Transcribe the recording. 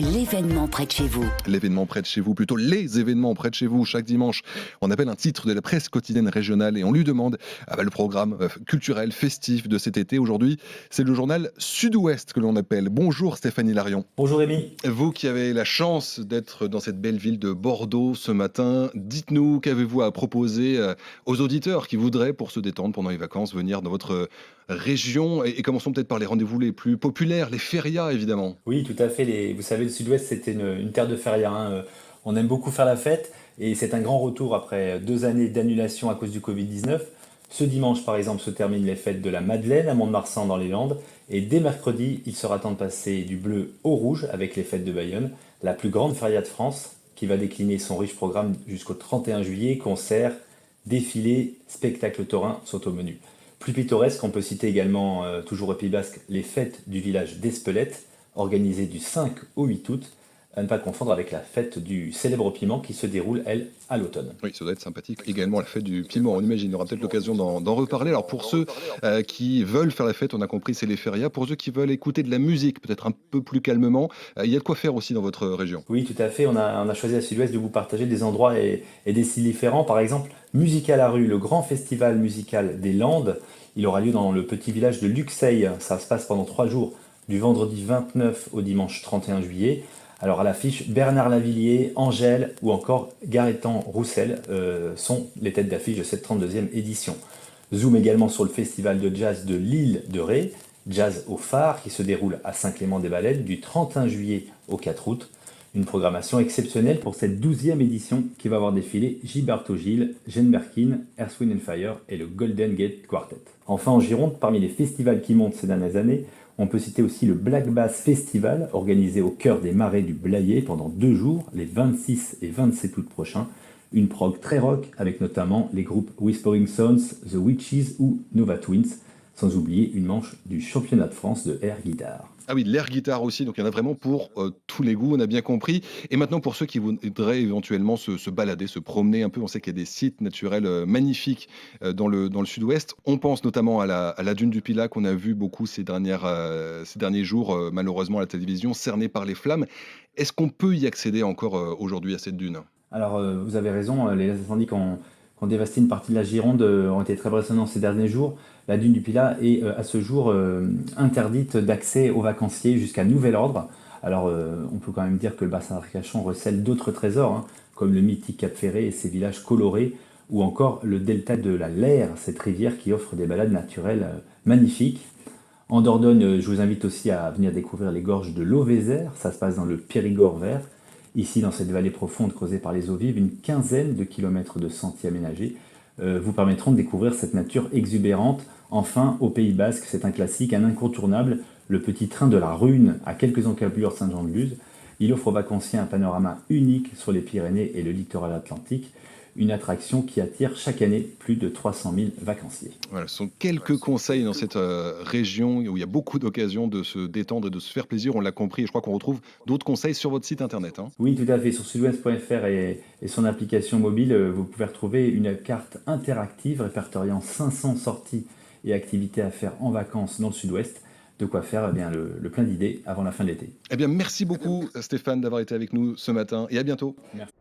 l'événement près de chez vous. L'événement près de chez vous, plutôt les événements près de chez vous. Chaque dimanche, on appelle un titre de la presse quotidienne régionale et on lui demande le programme culturel, festif de cet été. Aujourd'hui, c'est le journal Sud-Ouest que l'on appelle. Bonjour Stéphanie Larion. Bonjour Rémi. Vous qui avez la chance d'être dans cette belle ville de Bordeaux ce matin, dites-nous qu'avez-vous à proposer aux auditeurs qui voudraient, pour se détendre pendant les vacances, venir dans votre région. Et commençons peut-être par les rendez-vous les plus populaires, les férias évidemment. Oui, tout à fait. Vous savez, le Sud-Ouest, c'était une terre de feria, hein. On aime beaucoup faire la fête et c'est un grand retour après 2 années d'annulation à cause du Covid-19. Ce dimanche, par exemple, se terminent les fêtes de la Madeleine à Mont-de-Marsan dans les Landes. Et dès mercredi, il sera temps de passer du bleu au rouge avec les fêtes de Bayonne, la plus grande feria de France, qui va décliner son riche programme jusqu'au 31 juillet. Concerts, défilés, spectacles taurins sont au menu. Plus pittoresque, on peut citer également, toujours au Pays Basque, les fêtes du village d'Espelette, organisées du 5 au 8 août, à ne pas confondre avec la fête du célèbre piment qui se déroule, elle, à l'automne. Oui, ça doit être sympathique. Également la fête du piment, on imagine. Il y aura peut-être l'occasion d'en reparler. Alors pour ceux qui veulent faire la fête, on a compris, c'est les férias. Pour ceux qui veulent écouter de la musique, peut-être un peu plus calmement, il y a de quoi faire aussi dans votre région. Oui, tout à fait. On a choisi à Sud-Ouest de vous partager des endroits et des styles différents. Par exemple, Musique à la rue, le grand festival musical des Landes. Il aura lieu dans le petit village de Luxeuil. Ça se passe pendant 3 jours, du vendredi 29 au dimanche 31 juillet. Alors à l'affiche, Bernard Lavillier, Angèle ou encore Gaëtan Roussel sont les têtes d'affiche de cette 32e édition. Zoom également sur le festival de jazz de l'île de Ré, Jazz au phare, qui se déroule à Saint-Clément-des-Baleines du 31 juillet au 4 août. Une programmation exceptionnelle pour cette 12e édition qui va avoir défilé Gilberto Gil, Jane Birkin, Earth, Wind and Fire et le Golden Gate Quartet. Enfin en Gironde, parmi les festivals qui montent ces dernières années, on peut citer aussi le Black Bass Festival, organisé au cœur des marais du Blayais pendant 2 jours, les 26 et 27 août prochains. Une prog très rock, avec notamment les groupes Whispering Sons, The Witches ou Nova Twins, sans oublier une manche du championnat de France de air guitare. Ah oui, de l'air guitare aussi, donc il y en a vraiment pour tous les goûts, on a bien compris. Et maintenant, pour ceux qui voudraient éventuellement se balader, se promener un peu, on sait qu'il y a des sites naturels magnifiques dans le sud-ouest. On pense notamment à la dune du Pilat qu'on a vu beaucoup ces derniers jours, malheureusement à la télévision, cernée par les flammes. Est-ce qu'on peut y accéder encore aujourd'hui à cette dune? Alors, vous avez raison, les incendies qui ont dévasté une partie de la Gironde ont été très impressionnants ces derniers jours. La dune du Pilat est à ce jour interdite d'accès aux vacanciers jusqu'à nouvel ordre. Alors, on peut quand même dire que le bassin d'Arcachon recèle d'autres trésors, hein, comme le mythique Cap Ferré et ses villages colorés, ou encore le delta de la Leyre, cette rivière qui offre des balades naturelles magnifiques. En Dordogne, je vous invite aussi à venir découvrir les gorges de l'Auvézère, ça se passe dans le Périgord vert. Ici, dans cette vallée profonde creusée par les eaux vives, une quinzaine de kilomètres de sentiers aménagés vous permettront de découvrir cette nature exubérante. Enfin, au Pays Basque, c'est un classique, un incontournable, le petit train de la Rune à quelques encablures Saint-Jean-de-Luz. Il offre aux vacanciers un panorama unique sur les Pyrénées et le littoral atlantique, une attraction qui attire chaque année plus de 300 000 vacanciers. Voilà, ce sont quelques conseils dans cette région où il y a beaucoup d'occasions de se détendre et de se faire plaisir, on l'a compris, et je crois qu'on retrouve d'autres conseils sur votre site internet, hein. Oui, tout à fait. Sur sudouest.fr et son application mobile, vous pouvez retrouver une carte interactive répertoriant 500 sorties et activités à faire en vacances dans le sud-ouest. De quoi faire eh bien, le plein d'idées avant la fin de l'été. Eh bien, merci beaucoup Stéphane d'avoir été avec nous ce matin et à bientôt. Merci.